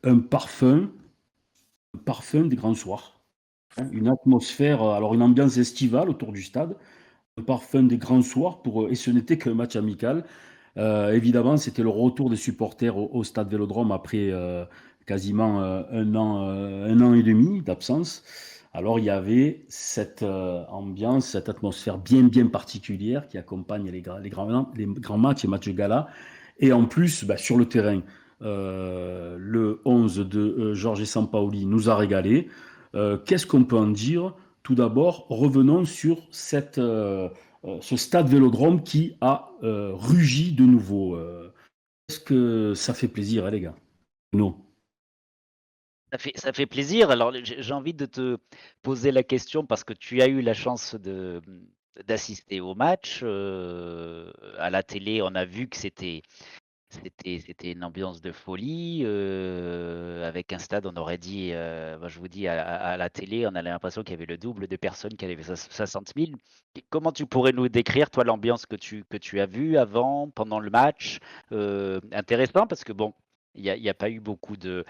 un parfum des grands soirs, hein, une atmosphère, alors une ambiance estivale autour du stade, un parfum des grands soirs et ce n'était qu'un match amical. Évidemment, c'était le retour des supporters au stade Vélodrome après quasiment 1 an et demi d'absence. Alors il y avait cette ambiance, cette atmosphère bien bien particulière qui accompagne les grands matchs, les matchs de gala. Et en plus, bah, sur le terrain, le 11 de Jorge Sampaoli nous a régalé. Qu'est-ce qu'on peut en dire? Tout d'abord, revenons sur ce stade Vélodrome qui a rugi de nouveau. Est-ce que ça fait plaisir, hein, les gars? Non. Ça fait plaisir. Alors, j'ai envie de te poser la question parce que tu as eu la chance d'assister au match. À la télé, on a vu que c'était une ambiance de folie, avec un stade, on aurait dit, bah, je vous dis à la télé, on a l'impression qu'il y avait le double de personnes, qu'il y avait 60 000. Comment tu pourrais nous décrire, toi, l'ambiance que tu as vue avant, pendant le match? Intéressant parce que bon, il y a pas eu beaucoup de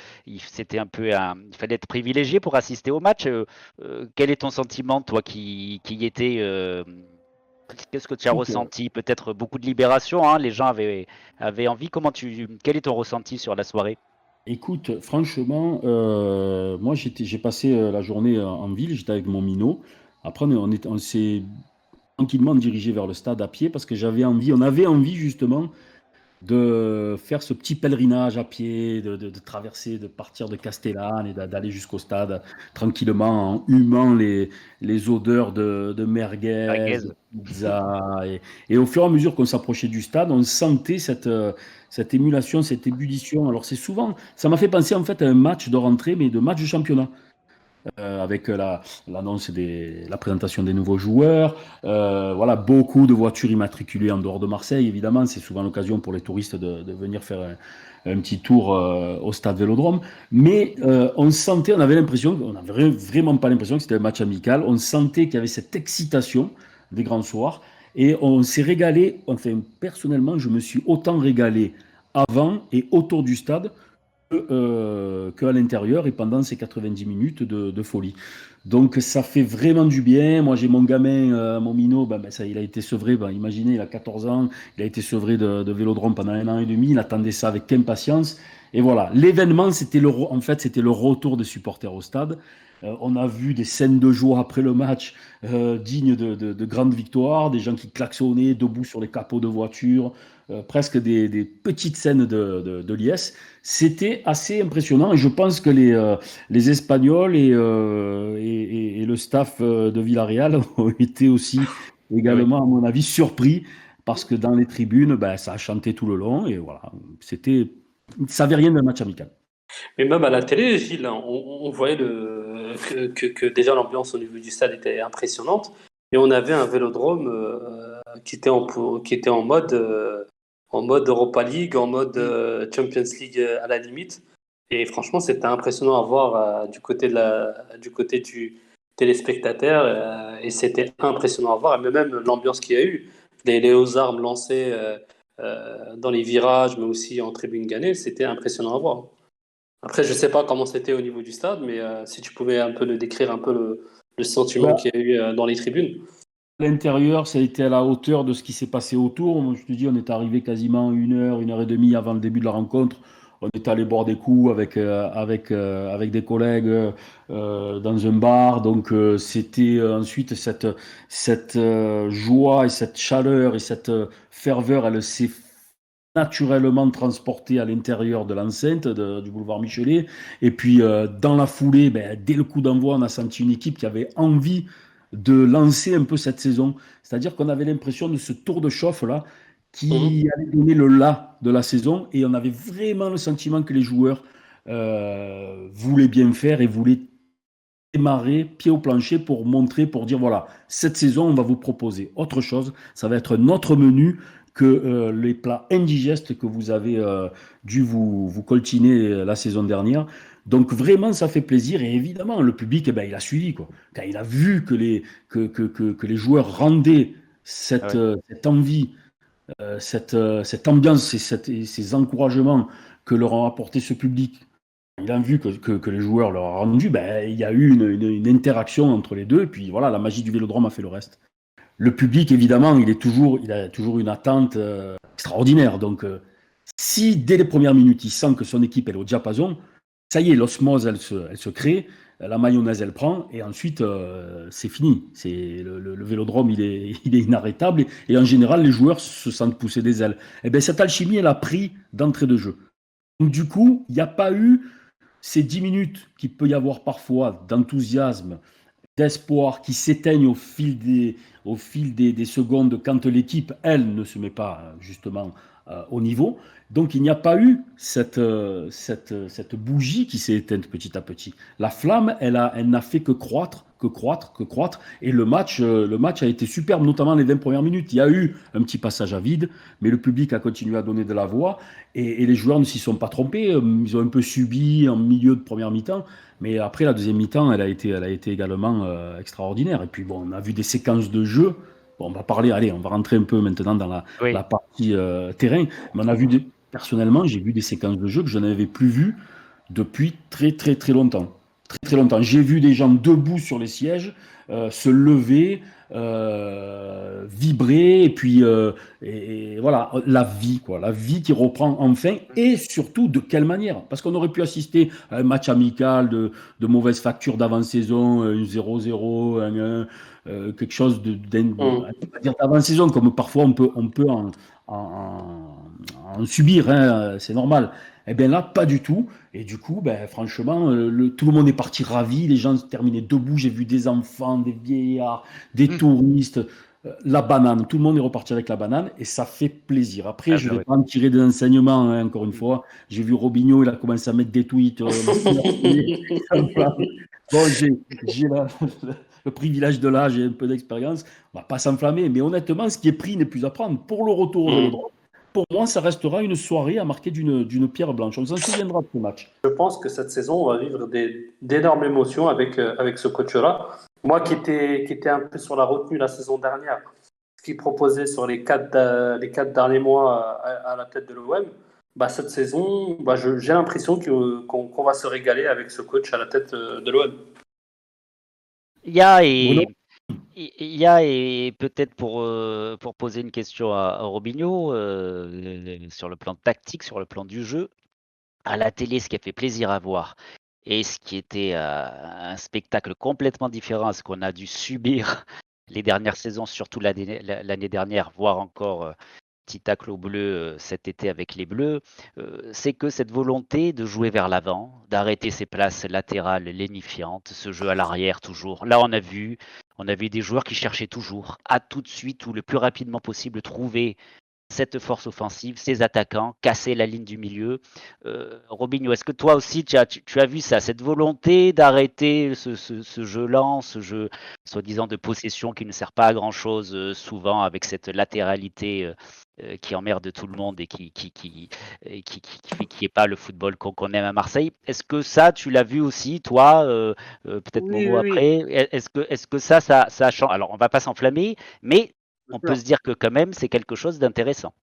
c'était un peu il fallait être privilégié pour assister au match. Quel est ton sentiment, toi, qui y étais, qu'est-ce que tu as Écoute, ressenti? Peut-être beaucoup de libération, hein, les gens avaient envie. Quel est ton ressenti sur la soirée? franchement, moi j'ai passé la journée en ville, j'étais avec mon minot. Après, on s'est tranquillement dirigé vers le stade à pied parce que on avait envie justement de faire ce petit pèlerinage à pied, de traverser, de partir de Castellane et d'aller jusqu'au stade tranquillement en humant les odeurs de merguez, de Merguez. pizza. Et au fur et à mesure qu'on s'approchait du stade, on sentait cette émulation, cette ébullition. Alors c'est souvent, ça m'a fait penser en fait à un match de rentrée, mais de match de championnat avec l'annonce la présentation des nouveaux joueurs. Voilà, beaucoup de voitures immatriculées en dehors de Marseille, évidemment. C'est souvent l'occasion pour les touristes de venir faire un petit tour au stade Vélodrome. Mais on avait l'impression, on n'avait vraiment pas l'impression que c'était un match amical. On sentait qu'il y avait cette excitation des grands soirs. Et on s'est régalé, enfin personnellement, je me suis autant régalé avant et autour du stade qu'à l'intérieur et pendant ces 90 minutes de folie. Donc ça fait vraiment du bien. Moi j'ai mon gamin, mon minot, ça, il a été sevré, imaginez, il a 14 ans, il a été sevré de Vélodrome pendant 1 an et demi, il attendait ça avec impatience. Et voilà, l'événement, en fait, c'était le retour des supporters au stade. On a vu des scènes de joie après le match dignes de grandes victoires, des gens qui klaxonnaient debout sur les capots de voitures, presque des petites scènes de liesse. C'était assez impressionnant et je pense que les Espagnols et le staff de Villarreal ont été aussi Oui. également, à mon avis, surpris parce que dans les tribunes, ça a chanté tout le long et voilà, ça n'avait rien d'un match amical. Mais même à la télé, Gilles, on voyait que déjà l'ambiance au niveau du stade était impressionnante. Et on avait un vélodrome qui était en mode Europa League, en mode Champions League à la limite. Et franchement, c'était impressionnant à voir du côté du téléspectateur. Et c'était impressionnant à voir. Mais même l'ambiance qu'il y a eu, les hautes armes lancées dans les virages, mais aussi en tribune gagnée, c'était impressionnant à voir. Après, je sais pas comment c'était au niveau du stade, mais si tu pouvais un peu le décrire, un peu le sentiment Bah, qu'il y a eu dans les tribunes. à l'intérieur, ça a été à la hauteur de ce qui s'est passé autour. Moi, je te dis, on est arrivé quasiment 1 heure et demie avant le début de la rencontre. On est allé boire des coups avec des collègues dans un bar. Donc, c'était ensuite cette joie et cette chaleur et cette ferveur, elle s'est naturellement transportée à l'intérieur de l'enceinte du boulevard Michelet. Et puis, dans la foulée, dès le coup d'envoi, on a senti une équipe qui avait envie de lancer un peu cette saison. C'est-à-dire qu'on avait l'impression de ce tour de chauffe-là Mhm. qui allait donner le là de la saison et on avait vraiment le sentiment que les joueurs voulaient bien faire et voulaient démarrer pied au plancher pour montrer, pour dire voilà, cette saison, on va vous proposer autre chose. Ça va être notre menu que les plats indigestes que vous avez dû vous coltiner la saison dernière. Donc vraiment, ça fait plaisir. Et évidemment, le public, eh ben, il a suivi, quoi. Quand il a vu que les joueurs rendaient Ah cette, ouais. cette envie, cette ambiance et ces encouragements que leur a apporté ce public il a vu que les joueurs leur ont rendu, ben, il y a eu une interaction entre les deux, et puis voilà, la magie du Vélodrome a fait le reste. Le public, évidemment, il a toujours une attente extraordinaire. Donc, si dès les premières minutes, il sent que son équipe elle est au diapason, ça y est, l'osmose, elle se crée, la mayonnaise, elle prend, et ensuite, c'est fini. Le Vélodrome, il est inarrêtable, et en général, les joueurs se sentent pousser des ailes. Et bien, cette alchimie, elle a pris d'entrée de jeu. Donc, du coup, il n'y a pas eu ces 10 minutes qu'il peut y avoir parfois d'enthousiasme, d'espoir qui s'éteignent au fil des secondes quand l'équipe, elle, ne se met pas justement au niveau. Donc il n'y a pas eu cette bougie qui s'est éteinte petit à petit. La flamme, elle n'a fait que croître, que croître, que croître. Et le match a été superbe, notamment les 20 premières minutes. Il y a eu un petit passage à vide, mais le public a continué à donner de la voix. Et les joueurs ne s'y sont pas trompés. Ils ont un peu subi en milieu de première mi-temps. Mais après, la deuxième mi-temps, elle a été également extraordinaire. Et puis, bon, on a vu des séquences de jeu. Bon, on va rentrer un peu maintenant dans la Oui. partie terrain. Mais personnellement, j'ai vu des séquences de jeu que je n'avais plus vues depuis très, très, très longtemps. Très, très longtemps. J'ai vu des gens debout sur les sièges, se lever, vibrer, et puis, et voilà, la vie, quoi. La vie qui reprend enfin, et surtout de quelle manière? Parce qu'on aurait pu assister à un match amical de mauvaise facture d'avant-saison, une 0-0, quelque chose Mm. on va dire d'avant-saison, comme parfois on peut en subir, hein, c'est normal. Eh bien là, pas du tout. Et du coup, ben, franchement, tout le monde est parti ravi. Les gens se terminaient debout. J'ai vu des enfants, des vieillards, des touristes. La banane, tout le monde est reparti avec la banane et ça fait plaisir. Après, Ah je bah ne vais ouais. pas en tirer des enseignements, hein, encore une fois. J'ai vu Robinho, il a commencé à mettre des tweets. Bon, j'ai le privilège de l'âge et un peu d'expérience. On ne va pas s'enflammer, mais honnêtement, ce qui est pris n'est plus à prendre. Pour le retour au Mm. Vélodrome, pour moi, ça restera une soirée à marquer d'une pierre blanche. On s'en souviendra de ce match. Je pense que cette saison, on va vivre d'énormes émotions avec ce coach-là. Moi qui était un peu sur la retenue la saison dernière, ce qu'il proposait sur les quatre derniers mois à la tête de l'OM, bah, cette saison, bah, j'ai l'impression qu'on va se régaler avec ce coach à la tête de l'OM. Il y a Bruno? et peut-être pour poser une question à Robinho, sur le plan tactique, sur le plan du jeu, à la télé, ce qui a fait plaisir à voir et ce qui était, un spectacle complètement différent à ce qu'on a dû subir les dernières saisons, surtout l'année dernière, voire encore, petit tacle au bleu cet été avec les Bleus, c'est que cette volonté de jouer vers l'avant, d'arrêter ces places latérales lénifiantes, ce jeu à l'arrière toujours. Là, on a vu des joueurs qui cherchaient toujours à tout de suite ou le plus rapidement possible trouver cette force offensive, ces attaquants, casser la ligne du milieu. Robinho, est-ce que toi aussi tu as vu ça, cette volonté d'arrêter ce jeu lent, ce jeu soi-disant de possession qui ne sert pas à grand-chose, souvent avec cette latéralité qui emmerde tout le monde et qui est pas le football qu'on aime à Marseille. Est-ce que ça, tu l'as vu aussi, toi, peut-être Oui, Momo oui, oui, après, est-ce que ça change? Alors, on va pas s'enflammer, mais bien on peut sûr. se dire que quand même, c'est quelque chose d'intéressant.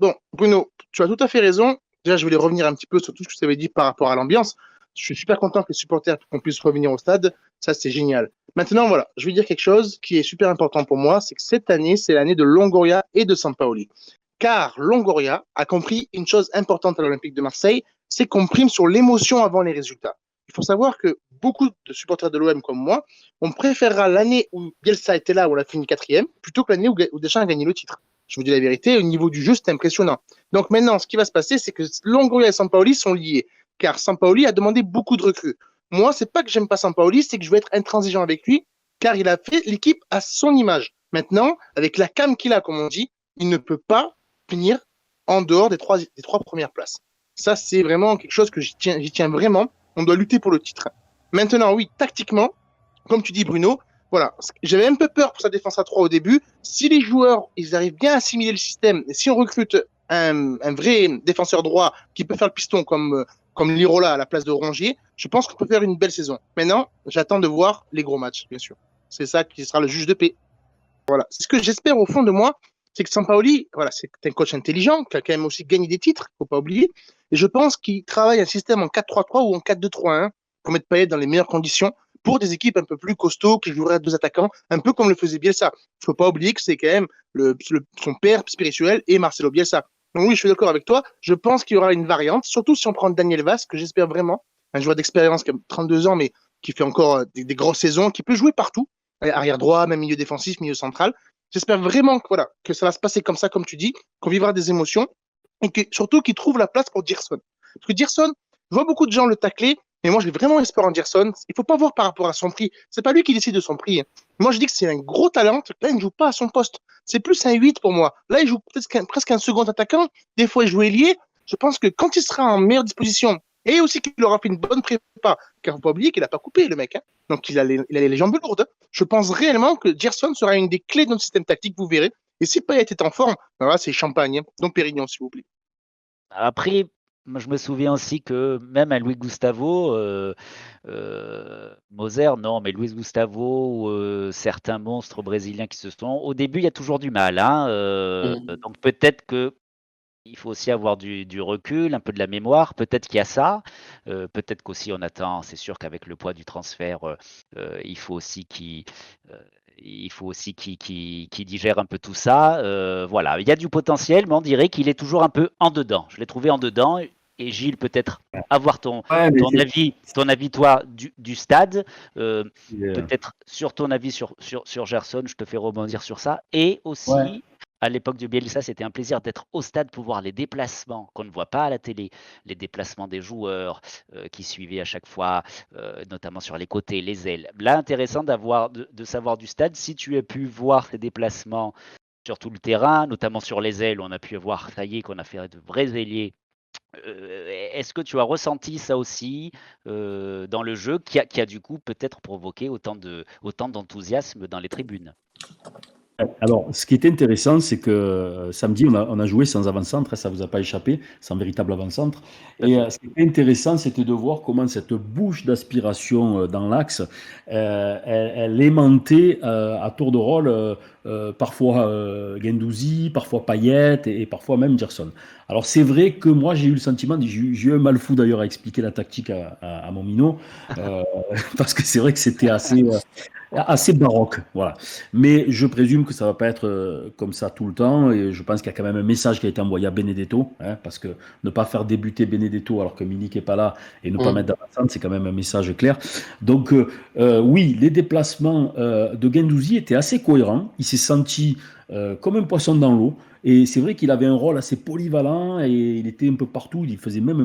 Bon, Bruno, tu as tout à fait raison. Déjà, je voulais revenir un petit peu sur tout ce que tu avais dit par rapport à l'ambiance. Je suis super content que les supporters qu'on puisse revenir au stade. Ça, c'est génial. Maintenant, voilà, je vais dire quelque chose qui est super important pour moi, c'est que cette année, c'est l'année de Longoria et de Sampaoli. Car Longoria a compris une chose importante à l'Olympique de Marseille, c'est qu'on prime sur l'émotion avant les résultats. Il faut savoir que beaucoup de supporters de l'OM comme moi, on préférera l'année où Bielsa était là, où on a fini quatrième, plutôt que l'année où Deschamps a gagné le titre. Je vous dis la vérité, au niveau du jeu, c'est impressionnant. Donc maintenant, ce qui va se passer, c'est que Longoria et Sampaoli sont liés, car Sampaoli a demandé beaucoup de recrues. Moi, c'est pas que j'aime pas Sampaoli, c'est que je veux être intransigeant avec lui, car il a fait l'équipe à son image. Maintenant, avec la cam qu'il a, comme on dit, il ne peut pas finir en dehors des trois premières places. Ça, c'est vraiment quelque chose que j'y tiens vraiment. On doit lutter pour le titre. Maintenant, oui, tactiquement, comme tu dis, Bruno, voilà, j'avais un peu peur pour sa défense à 3 au début. Si les joueurs, ils arrivent bien à assimiler le système, et si on recrute un vrai défenseur droit qui peut faire le piston comme Lirola à la place de Rongier, je pense qu'on peut faire une belle saison. Maintenant, j'attends de voir les gros matchs, bien sûr. C'est ça qui sera le juge de paix. Voilà. C'est ce que j'espère au fond de moi, c'est que Sampaoli, voilà, c'est un coach intelligent, qui a quand même aussi gagné des titres, faut pas oublier. Et je pense qu'il travaille un système en 4-3-3 ou en 4-2-3-1 pour mettre Payet dans les meilleures conditions pour des équipes un peu plus costauds qui joueraient à 2 attaquants, un peu comme le faisait Bielsa. Il ne faut pas oublier que c'est quand même son père spirituel et Marcelo Bielsa. Donc oui, je suis d'accord avec toi. Je pense qu'il y aura une variante, surtout si on prend Daniel Vaz, que j'espère vraiment, un joueur d'expérience qui a 32 ans, mais qui fait encore des grosses saisons, qui peut jouer partout, arrière droit, même milieu défensif, milieu central. J'espère vraiment que, voilà, que ça va se passer comme ça, comme tu dis, qu'on vivra des émotions et que, surtout qu'il trouve la place pour Gerson. Parce que Gerson, je vois beaucoup de gens le tacler, mais moi j'ai vraiment espoir en Gerson. Il ne faut pas voir par rapport à son prix. C'est pas lui qui décide de son prix. Moi je dis que c'est un gros talent. Là, il ne joue pas à son poste. C'est plus un 8 pour moi. Là, il joue presque un second attaquant. Des fois, il joue ailier. Je pense que quand il sera en meilleure disposition et aussi qu'il aura fait une bonne prépa, car il ne faut pas oublier qu'il n'a pas coupé le mec. Donc il a les jambes lourdes. Je pense réellement que Gerson sera une des clés de notre système tactique, vous verrez. Et si Payet est en forme, voilà, c'est champagne. Donc Pérignon, s'il vous plaît. Après, moi, je me souviens aussi que même à Luis Gustavo, Moser, non, mais Luis Gustavo ou certains monstres brésiliens qui se sont. Au début, il y a toujours du mal. Donc peut-être que il faut aussi avoir du recul, un peu de la mémoire. Peut-être qu'il y a ça. Peut-être qu'aussi on attend. C'est sûr qu'avec le poids du transfert, il faut aussi qu'il digère un peu tout ça. Voilà, il y a du potentiel, mais on dirait qu'il est toujours un peu en dedans. Je l'ai trouvé en dedans. Et Gilles, peut-être avoir ton avis, toi, du stade. Peut-être sur ton avis sur Gerson, je te fais rebondir sur ça. Et aussi, Ouais. à l'époque de Bielsa, c'était un plaisir d'être au stade pour voir les déplacements qu'on ne voit pas à la télé, les déplacements des joueurs qui suivaient à chaque fois, notamment sur les côtés, les ailes. Là, intéressant de savoir du stade si tu as pu voir ces déplacements sur tout le terrain, notamment sur les ailes, on a pu voir, ça y est, qu'on a fait de vrais ailiers. Est-ce que tu as ressenti ça aussi dans le jeu qui a du coup peut-être provoqué autant d'enthousiasme dans les tribunes? Alors, ce qui est intéressant, c'est que samedi, on a joué sans avant-centre, ça ne vous a pas échappé, sans véritable avant-centre. Et ce qui était intéressant, c'était de voir comment cette bouche d'aspiration dans l'axe, elle aimantait à tour de rôle, parfois Guendouzi, parfois Payet et parfois même Gerson. Alors, c'est vrai que moi, j'ai eu le sentiment, j'ai eu un mal fou d'ailleurs à expliquer la tactique à mon minot, parce que c'est vrai que c'était assez baroque, voilà. Mais je présume que ça ne va pas être comme ça tout le temps. Et je pense qu'il y a quand même un message qui a été envoyé à Benedetto, parce que ne pas faire débuter Benedetto alors que Milik n'est pas là et ne pas mettre d'avant-centre, c'est quand même un message clair. Donc oui, les déplacements de Guendouzi étaient assez cohérents. Il s'est senti comme un poisson dans l'eau. Et c'est vrai qu'il avait un rôle assez polyvalent et il était un peu partout. Ça faisait même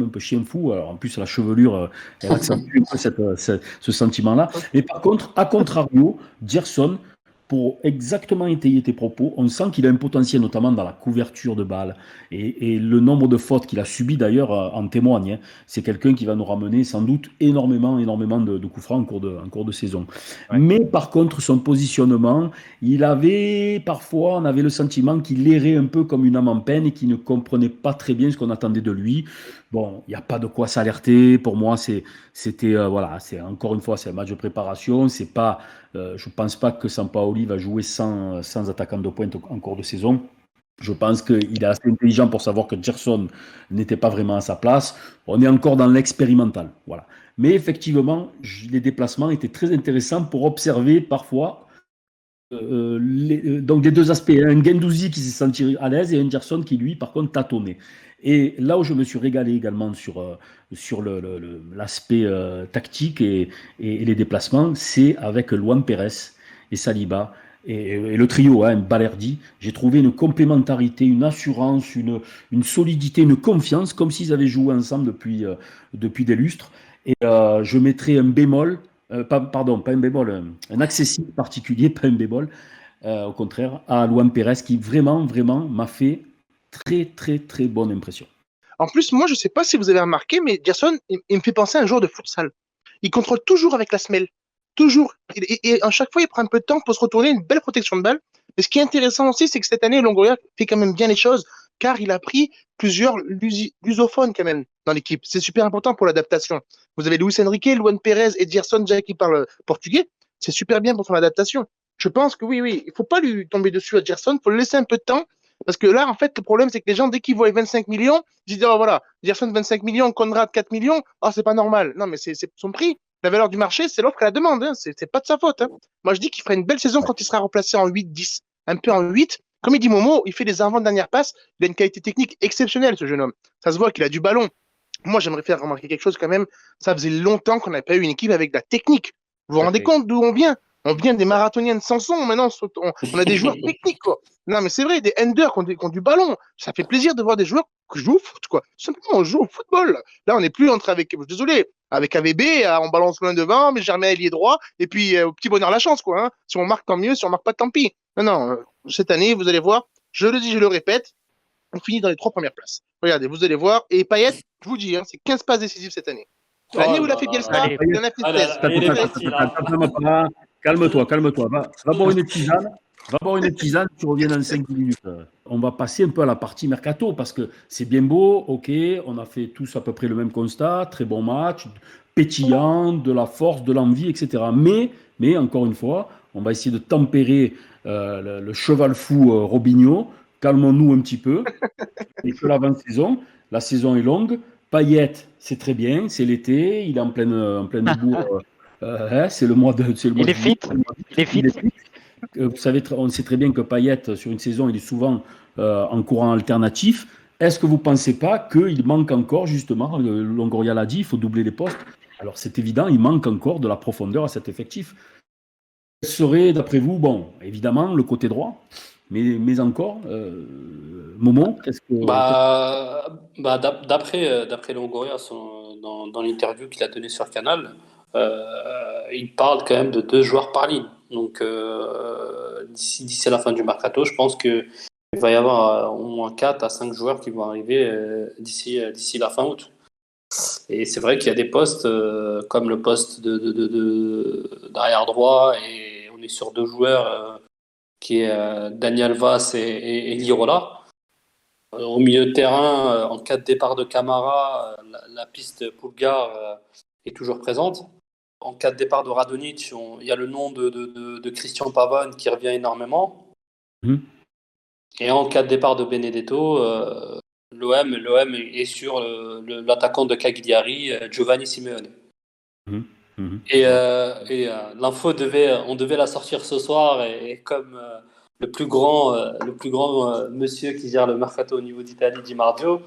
un peu chien fou. Alors, en plus, la chevelure, elle accentue un peu ce sentiment-là. Mais par contre, à contrario, Gerson, pour exactement étayer tes propos, on sent qu'il a un potentiel, notamment dans la couverture de balles. Et le nombre de fautes qu'il a subies, d'ailleurs, en témoigne. C'est quelqu'un qui va nous ramener sans doute énormément de coups francs en cours de saison. Ouais. Mais par contre, son positionnement, on avait le sentiment qu'il errait un peu comme une âme en peine et qu'il ne comprenait pas très bien ce qu'on attendait de lui. Bon, il n'y a pas de quoi s'alerter. Pour moi, c'était voilà, c'est encore une fois, c'est un match de préparation. C'est pas, je pense pas que Sampaoli va jouer sans attaquant de pointe en cours de saison. Je pense qu'il est assez intelligent pour savoir que Gerson n'était pas vraiment à sa place. On est encore dans l'expérimental, voilà. Mais effectivement, les déplacements étaient très intéressants pour observer parfois donc des deux aspects, un Guendouzi qui s'est senti à l'aise et un Gerson qui lui par contre tâtonnait. Et là où je me suis régalé également sur l'aspect tactique et les déplacements, c'est avec Luan Pérez et Saliba et le trio, Balerdi. J'ai trouvé une complémentarité, une assurance, une solidité, une confiance, comme s'ils avaient joué ensemble depuis des lustres. Et je mettrai un bémol, pardon, pas un bémol, un accessible particulier, pas un bémol, au contraire, à Luan Pérez qui vraiment, vraiment m'a fait très, très, très bonne impression. En plus, moi, je ne sais pas si vous avez remarqué, mais Gerson, il me fait penser à un joueur de futsal. Il contrôle toujours avec la semelle. Toujours. Et à chaque fois, il prend un peu de temps pour se retourner, une belle protection de balle. Mais ce qui est intéressant aussi, c'est que cette année, Longoria fait quand même bien les choses, car il a pris plusieurs lusophones quand même dans l'équipe. C'est super important pour l'adaptation. Vous avez Luis Enrique, Luan Pérez et Gerson déjà qui parlent portugais. C'est super bien pour son adaptation. Je pense que oui, il ne faut pas lui tomber dessus à Gerson. Il faut le laisser un peu de temps. Parce que là, en fait, le problème, c'est que les gens, dès qu'ils voient les 25 millions, ils disent, oh voilà, Gerson 25 millions, Conrad 4 millions, oh, c'est pas normal. Non, mais c'est son prix. La valeur du marché, c'est l'offre et la demande. Hein. C'est pas de sa faute. Hein. Moi, je dis qu'il ferait une belle saison quand il sera replacé en 8-10, un peu en 8. Comme il dit Momo, il fait des avant-dernières passes. Il a une qualité technique exceptionnelle, ce jeune homme. Ça se voit qu'il a du ballon. Moi, j'aimerais faire remarquer quelque chose quand même. Ça faisait longtemps qu'on n'avait pas eu une équipe avec de la technique. Vous vous rendez compte d'où on vient? On vient des marathoniens de Samson. Maintenant, on a des joueurs techniques, quoi. Non, mais c'est vrai, des enders qui ont du ballon. Ça fait plaisir de voir des joueurs qui jouent au foot, quoi. Simplement, on joue au football. Là, on n'est plus avec, désolé, avec AVB, on balance loin devant, mais Germain ailier droit, et puis au petit bonheur la chance, quoi. Hein. Si on marque, tant mieux. Si on marque pas, tant pis. Non, non, cette année, vous allez voir, je le dis, je le répète, on finit dans les 3 premières places. Regardez, vous allez voir. Et Payet, je vous dis, hein, c'est 15 passes décisives cette année. L'année où il a fait Bielsa, il en a fait 16. Calme-toi. Va boire une tisane. Tu reviens dans 5 minutes. On va passer un peu à la partie mercato parce que c'est bien beau, ok, on a fait tous à peu près le même constat, très bon match, pétillant, de la force, de l'envie, etc. Mais encore une fois, on va essayer de tempérer le cheval fou Robinho. Calmons-nous un petit peu. Et que l'avant-saison, la saison est longue. Payet, c'est très bien, c'est l'été, il est en pleine bourre. C'est le mois de. Il est fit. Vous savez, on sait très bien que Payet, sur une saison, il est souvent en courant alternatif. Est-ce que vous ne pensez pas qu'il manque encore, justement, Longoria l'a dit, il faut doubler les postes. Alors c'est évident, il manque encore de la profondeur à cet effectif. Quel serait, d'après vous, bon, évidemment, le côté droit, mais encore, Momo, qu'est-ce que. D'après Longoria, dans l'interview qu'il a donnée sur Canal, il parle quand même de 2 joueurs par ligne. Donc, d'ici la fin du mercato, je pense qu'il va y avoir au moins 4 à 5 joueurs qui vont arriver d'ici la fin août. Et c'est vrai qu'il y a des postes comme le poste d'arrière droit, et on est sur 2 joueurs qui est Daniel Vaz et Lirola. Au milieu de terrain, en cas de départ de Camara, la piste Pulgar est toujours présente. En cas de départ de Radonjic, il y a le nom de Christian Pavone qui revient énormément. Et en cas de départ de Benedetto, l'OM est sur l'attaquant de Cagliari, Giovanni Simeone. Et l'info on devait la sortir ce soir, et comme le plus grand monsieur qui gère le mercato au niveau d'Italie, Di Marzio,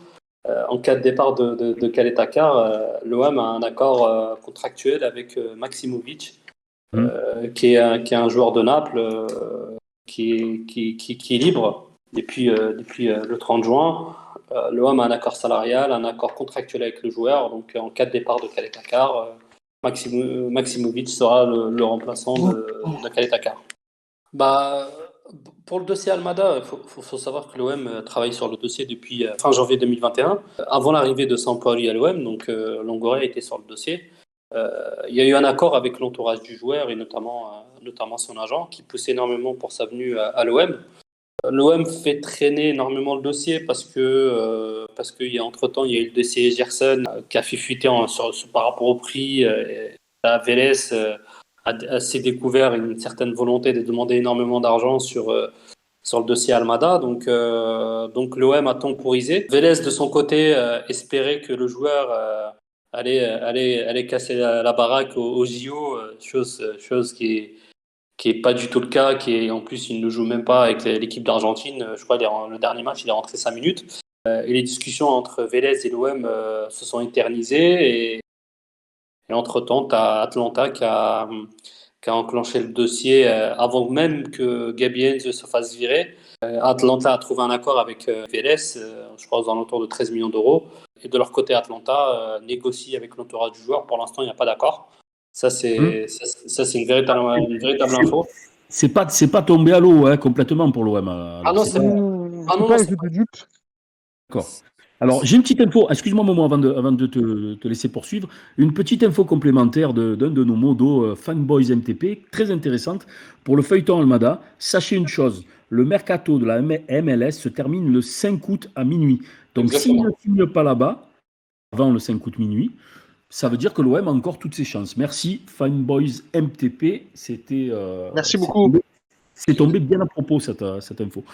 en cas de départ de Caleta-Car, l'OM a un accord contractuel avec Maximovic, qui est un joueur de Naples qui est libre depuis le 30 juin. L'OM a un accord salarial, un accord contractuel avec le joueur. Donc en cas de départ de Caleta-Car, Maximovic sera le remplaçant de Caleta-Car. Pour le dossier Almada, il faut savoir que l'OM travaille sur le dossier depuis fin janvier 2021, avant l'arrivée de Sampaoli à l'OM. Donc Longoria était sur le dossier. Il y a eu un accord avec l'entourage du joueur et notamment son agent qui pousse énormément pour sa venue à l'OM. L'OM fait traîner énormément le dossier parce que entre-temps, il y a eu le dossier Gerson qui a fait fuiter par rapport au prix. Vélez s'est découvert une certaine volonté de demander énormément d'argent sur le dossier Almada. Donc l'OM a temporisé. Vélez, de son côté, espérait que le joueur allait casser la baraque au JO, chose qui est pas du tout le cas, en plus il ne joue même pas avec l'équipe d'Argentine. Je crois le dernier match il est rentré 5 minutes. Et les discussions entre Vélez et l'OM se sont éternisées, et entre-temps tu as Atlanta qui a enclenché le dossier avant même que Gabi Heinze se fasse virer. Atlanta a trouvé un accord avec Vélez, je crois aux alentours de 13 millions d'euros, et de leur côté Atlanta négocie avec l'entourage du joueur. Pour l'instant il n'y a pas d'accord. Ça, c'est une véritable info. C'est pas tombé à l'eau complètement pour l'OM. Non, c'est pas de dupe. D'accord. Alors, j'ai une petite info. Excuse-moi, Momo, avant de te laisser poursuivre. Une petite info complémentaire d'un de nos modos Fanboys MTP, très intéressante pour le feuilleton Almada. Sachez une chose, le mercato de la MLS se termine le 5 août à minuit. Donc, s'il ne signe pas là-bas, avant le 5 août minuit, ça veut dire que l'OM a encore toutes ses chances. Merci, Fanboys MTP. Merci beaucoup. C'est tombé bien à propos, cette info.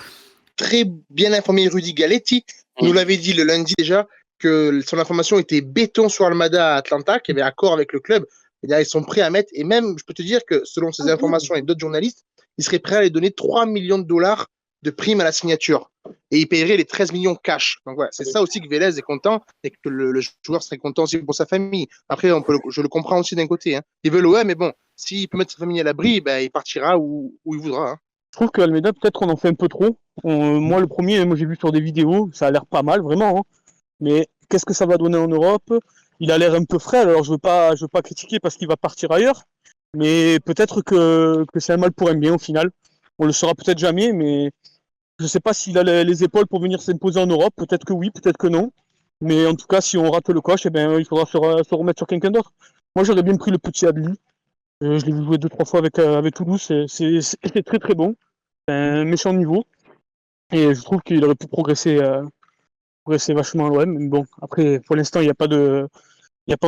très bien informé Rudy Galetti nous l'avait dit le lundi déjà que son information était béton sur Almada à Atlanta, qu'il y avait accord avec le club. Et là, ils sont prêts à mettre, et même, je peux te dire que selon ces informations et d'autres journalistes, ils seraient prêts à les donner 3 millions de dollars de prime à la signature. Et ils paieraient les 13 millions cash. Donc voilà, c'est ça aussi que Vélez est content et que le joueur serait content aussi pour sa famille. Après, je le comprends aussi d'un côté. Hein. Il veut l'OM, mais bon, s'il peut mettre sa famille à l'abri, ben, il partira où il voudra. Hein. Je trouve que Almeida, peut-être on en fait un peu trop. Moi, le premier, moi j'ai vu sur des vidéos, ça a l'air pas mal, vraiment. Hein. Mais qu'est-ce que ça va donner en Europe? Il a l'air un peu frais, alors je veux pas critiquer parce qu'il va partir ailleurs. Mais peut-être que c'est un mal pour un bien au final. On le saura peut-être jamais, mais je sais pas s'il a les épaules pour venir s'imposer en Europe. Peut-être que oui, peut-être que non. Mais en tout cas, si on rate le coche, eh ben, il faudra se remettre sur quelqu'un d'autre. Moi, j'aurais bien pris le petit Adli. Je l'ai vu jouer 2-3 fois avec Toulouse. C'est très très bon. C'est un méchant niveau. Et je trouve qu'il aurait pu progresser vachement à l'OM. Mais bon, après, pour l'instant, il n'y a pas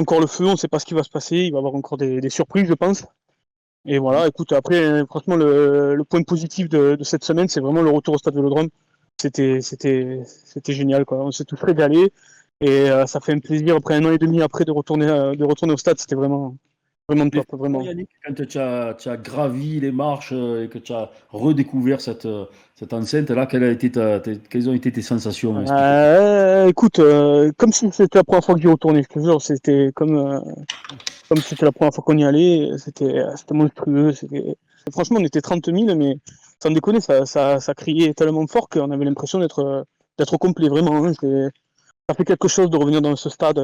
encore le feu. On ne sait pas ce qui va se passer. Il va y avoir encore des surprises, je pense. Et voilà, écoute, après, franchement, le point positif de cette semaine, c'est vraiment le retour au Stade Vélodrome. C'était génial, quoi. On s'est tous régalés. Et ça fait un plaisir, après 1 an et demi après, de retourner au stade. C'était vraiment top, vraiment. Yannick, quand tu as gravi les marches et que tu as redécouvert cette enceinte-là, quelles ont été tes sensations? Écoute, comme si c'était la première fois que j'y retournais, je te jure, c'était comme si c'était la première fois qu'on y allait, c'était monstrueux. Franchement, on était 30 000, mais sans déconner, ça criait tellement fort qu'on avait l'impression d'être complet, vraiment. Hein. Ça fait quelque chose de revenir dans ce stade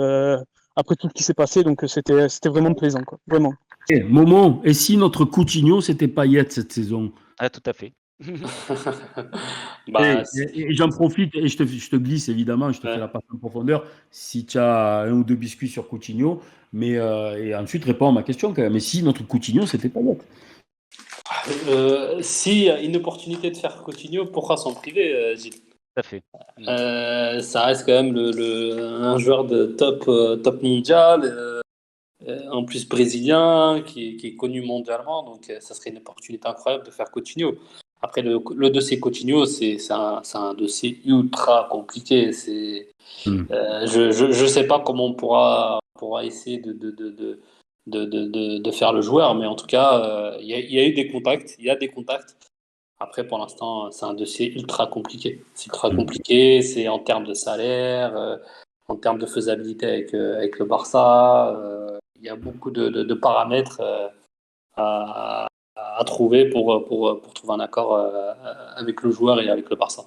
après tout ce qui s'est passé, donc c'était vraiment plaisant, quoi. Vraiment. Momo, et si notre Coutinho, c'était Payet cette saison? Ah, tout à fait. Et j'en profite et je te glisse évidemment, je te fais la passe en profondeur si tu as 1 ou 2 biscuits sur Coutinho, mais et ensuite réponds à ma question quand même. Mais si notre Coutinho, c'était Payet? Si une opportunité de faire Coutinho, pourquoi s'en priver, Gilles? Tout à fait. Ça reste quand même un joueur de top mondial, en plus brésilien, qui est connu mondialement, donc ça serait une opportunité incroyable de faire Coutinho. Après, le dossier Coutinho, c'est un dossier ultra compliqué. Je sais pas comment on pourra essayer de faire le joueur, mais en tout cas, il y a eu des contacts, il y a des contacts. Après, pour l'instant, c'est un dossier ultra compliqué. C'est ultra compliqué, c'est en termes de salaire, en termes de faisabilité avec le Barça. Il y a beaucoup de paramètres à trouver pour trouver un accord avec le joueur et avec le Barça.